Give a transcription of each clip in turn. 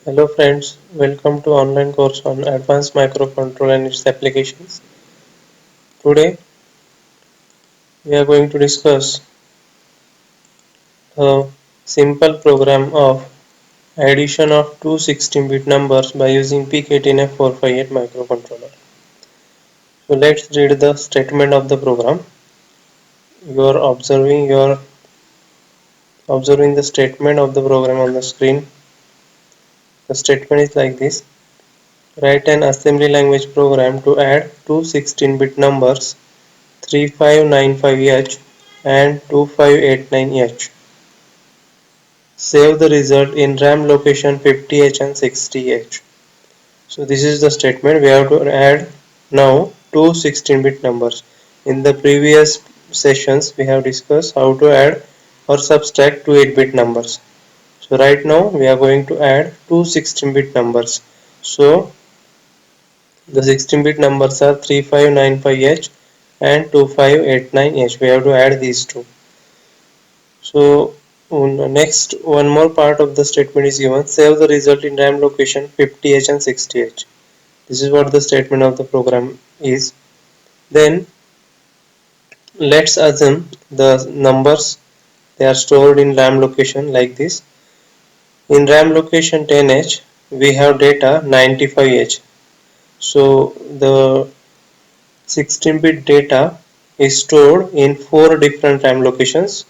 Hello friends, welcome to online course on advanced microcontroller and its applications. Today we are going to discuss a simple program of addition of two 16-bit numbers by using PIC18F458 microcontroller. So let's read the statement of the program. You are observing the statement of the program on the screen. The statement is like this. Write an assembly language program to add two 16-bit numbers 3595H and 2589H. Save the result in RAM location 50H and 60H. So this is the statement. We have to add now two 16-bit numbers. In the previous sessions we have discussed how to add or subtract two 8-bit numbers. So right now we are going to add two 16-bit numbers. So the 16-bit numbers are 3595H and 2589H. We have to add these two. So next one more part of the statement is given. Save the result in RAM location 50H and 60H. This is what the statement of the program is. Then let's assume the numbers they are stored in RAM location like this. In RAM location 10H we have data 95H. So the 16-bit data is stored in four different RAM locations.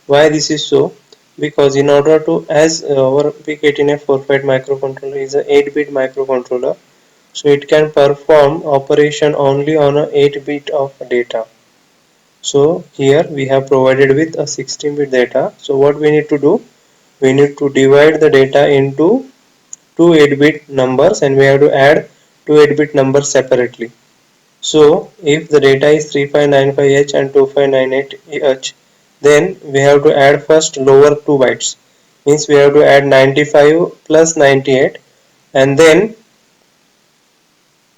Why this is so? Because in order to, as our PIC18F458 microcontroller is a 8-bit microcontroller, so it can perform operation only on a 8-bit of data. So here we have provided with a 16-bit data. So what we need to do? We need to divide the data into two 8-bit numbers and we have to add two 8-bit numbers separately. So if the data is 3595H and 2598H, then we have to add first lower 2 bytes. Means we have to add 95 plus 98, and then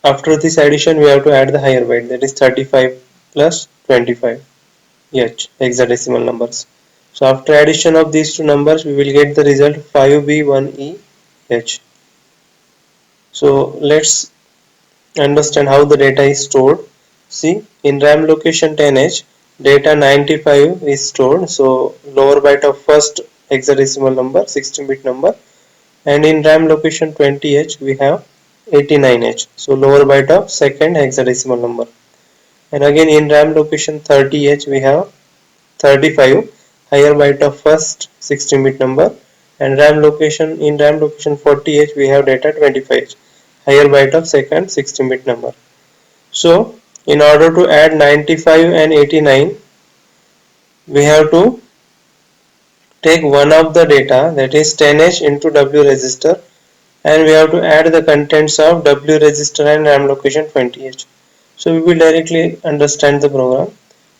after this addition we have to add the higher byte, that is 35 plus 25H hexadecimal numbers. So after addition of these two numbers we will get the result 5B1EH. So let's understand how the data is stored. See, in RAM location 10H, data 95 is stored, so lower byte of first hexadecimal number, 16-bit number, and in RAM location 20H we have 89H, so lower byte of second hexadecimal number, and again in RAM location 30H we have 35, higher byte of first 16-bit number, and RAM location 40H we have data 25H, higher byte of second 16-bit number. So in order to add 95 and 89, we have to take one of the data, that is 10H into W register, and we have to add the contents of W register and RAM location 20H. So we will directly understand the program.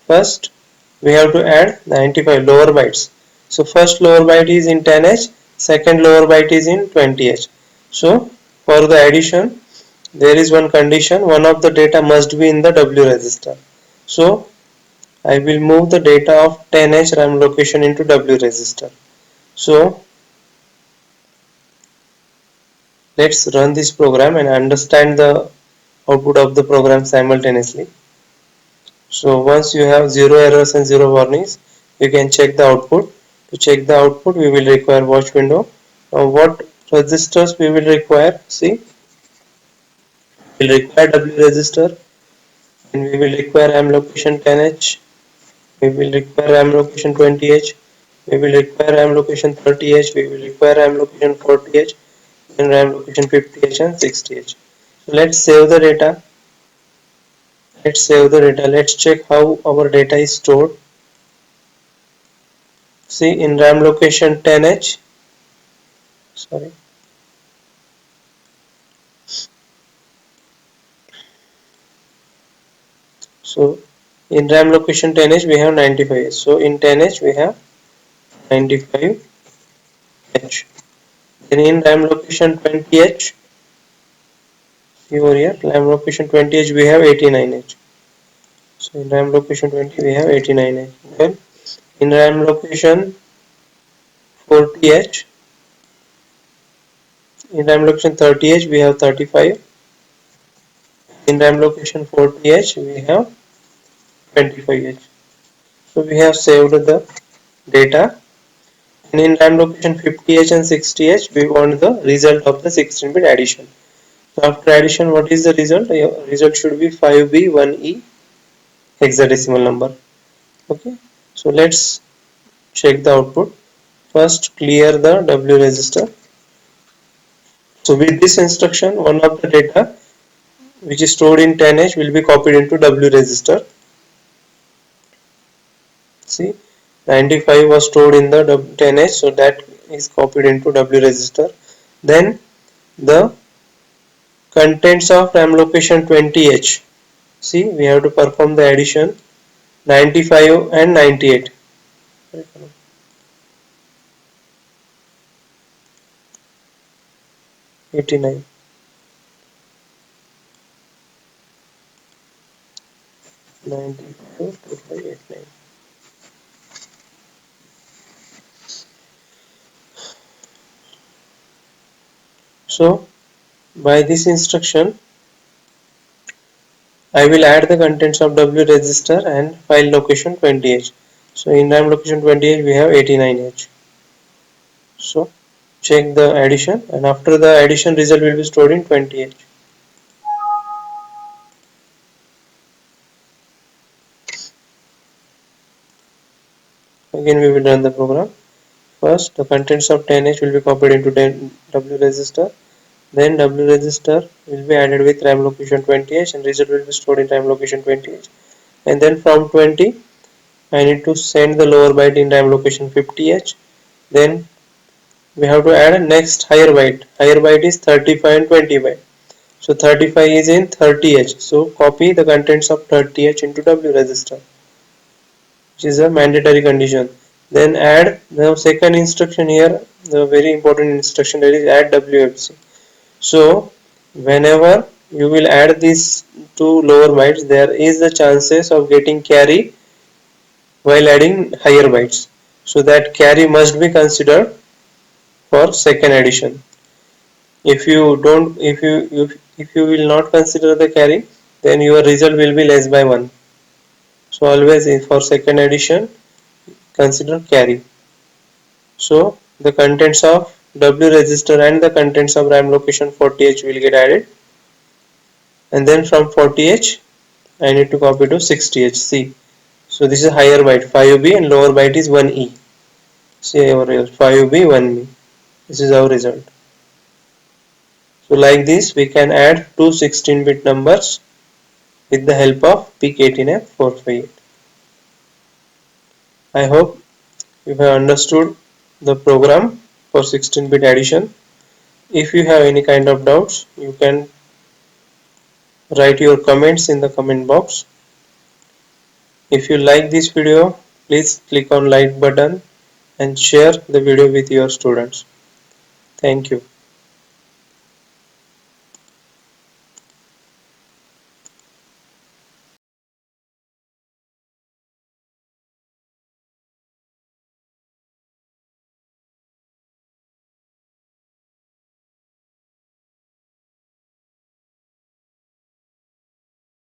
First we have to add 95 lower bytes. So first lower byte is in 10H, second lower byte is in 20H. So for the addition there is one condition, one of the data must be in the W register. So I will move the data of 10H RAM location into W register. So let's run this program and understand the output of the program simultaneously. So once you have zero errors and zero warnings, you can check the output. To check the output, we will require watch window. Now what registers we will require? See, we will require W register, and we will require RAM location 10H. We will require RAM location 20H. We will require RAM location 30H. We will require RAM location 40H, and RAM location 50H and 60H. So let's save the data. Let's check how our data is stored. See, in RAM location 10H, sorry, so in RAM location 10H we have 95H. So in 10H we have 95H. Then in RAM location 20H, see over here, RAM location 20H we have 89H. So in RAM location 20 we have 89H. Then in RAM location 40H In RAM location 30H we have 35. In RAM location 40H we have 25H. So we have saved the data, and in RAM location 50H and 60H we want the result of the 16-bit addition. So after addition, what is the result? Your result should be 5B 1E hexadecimal number. Okay, so let's check the output. First clear the W register. So with this instruction, one of the data which is stored in 10H will be copied into W register. See, 95 was stored in the 10H, so that is copied into W register. Then the contents of RAM location 20H. See, we have to perform the addition 95 and 98. 89. 94 2589. So by this instruction I will add the contents of W register and file location 20H. So in RAM location 20H we have 89H. So check the addition, and after the addition result will be stored in 20H. Again we will run the program. First the contents of 10H will be copied into W register. Then W register will be added with RAM location 20H and result will be stored in RAM location 20H. And then from 20 I need to send the lower byte in RAM location 50H. Then we have to add next higher byte. Higher byte is 35 and 20 byte. So 35 is in 30H. So copy the contents of 30H into W register, which is a mandatory condition. Then add the second instruction here, the very important instruction, that is add WFC. So whenever you will add these two lower bytes, there is the chances of getting carry while adding higher bytes. So that carry must be considered for second addition. If you don't, if you will not consider the carry, then your result will be less by 1. So always for second addition consider carry. So the contents of W register and the contents of RAM location 40H will get added, and then from 40H I need to copy to 60H. See, so this is higher byte 5B and lower byte is 1E. See our result 5B 1E. This is our result. So like this we can add two 16-bit numbers with the help of PIC18F458. I hope you have understood the program for 16-bit addition. If you have any kind of doubts, you can write your comments in the comment box. If you like this video, please click on like button and share the video with your students. Thank you.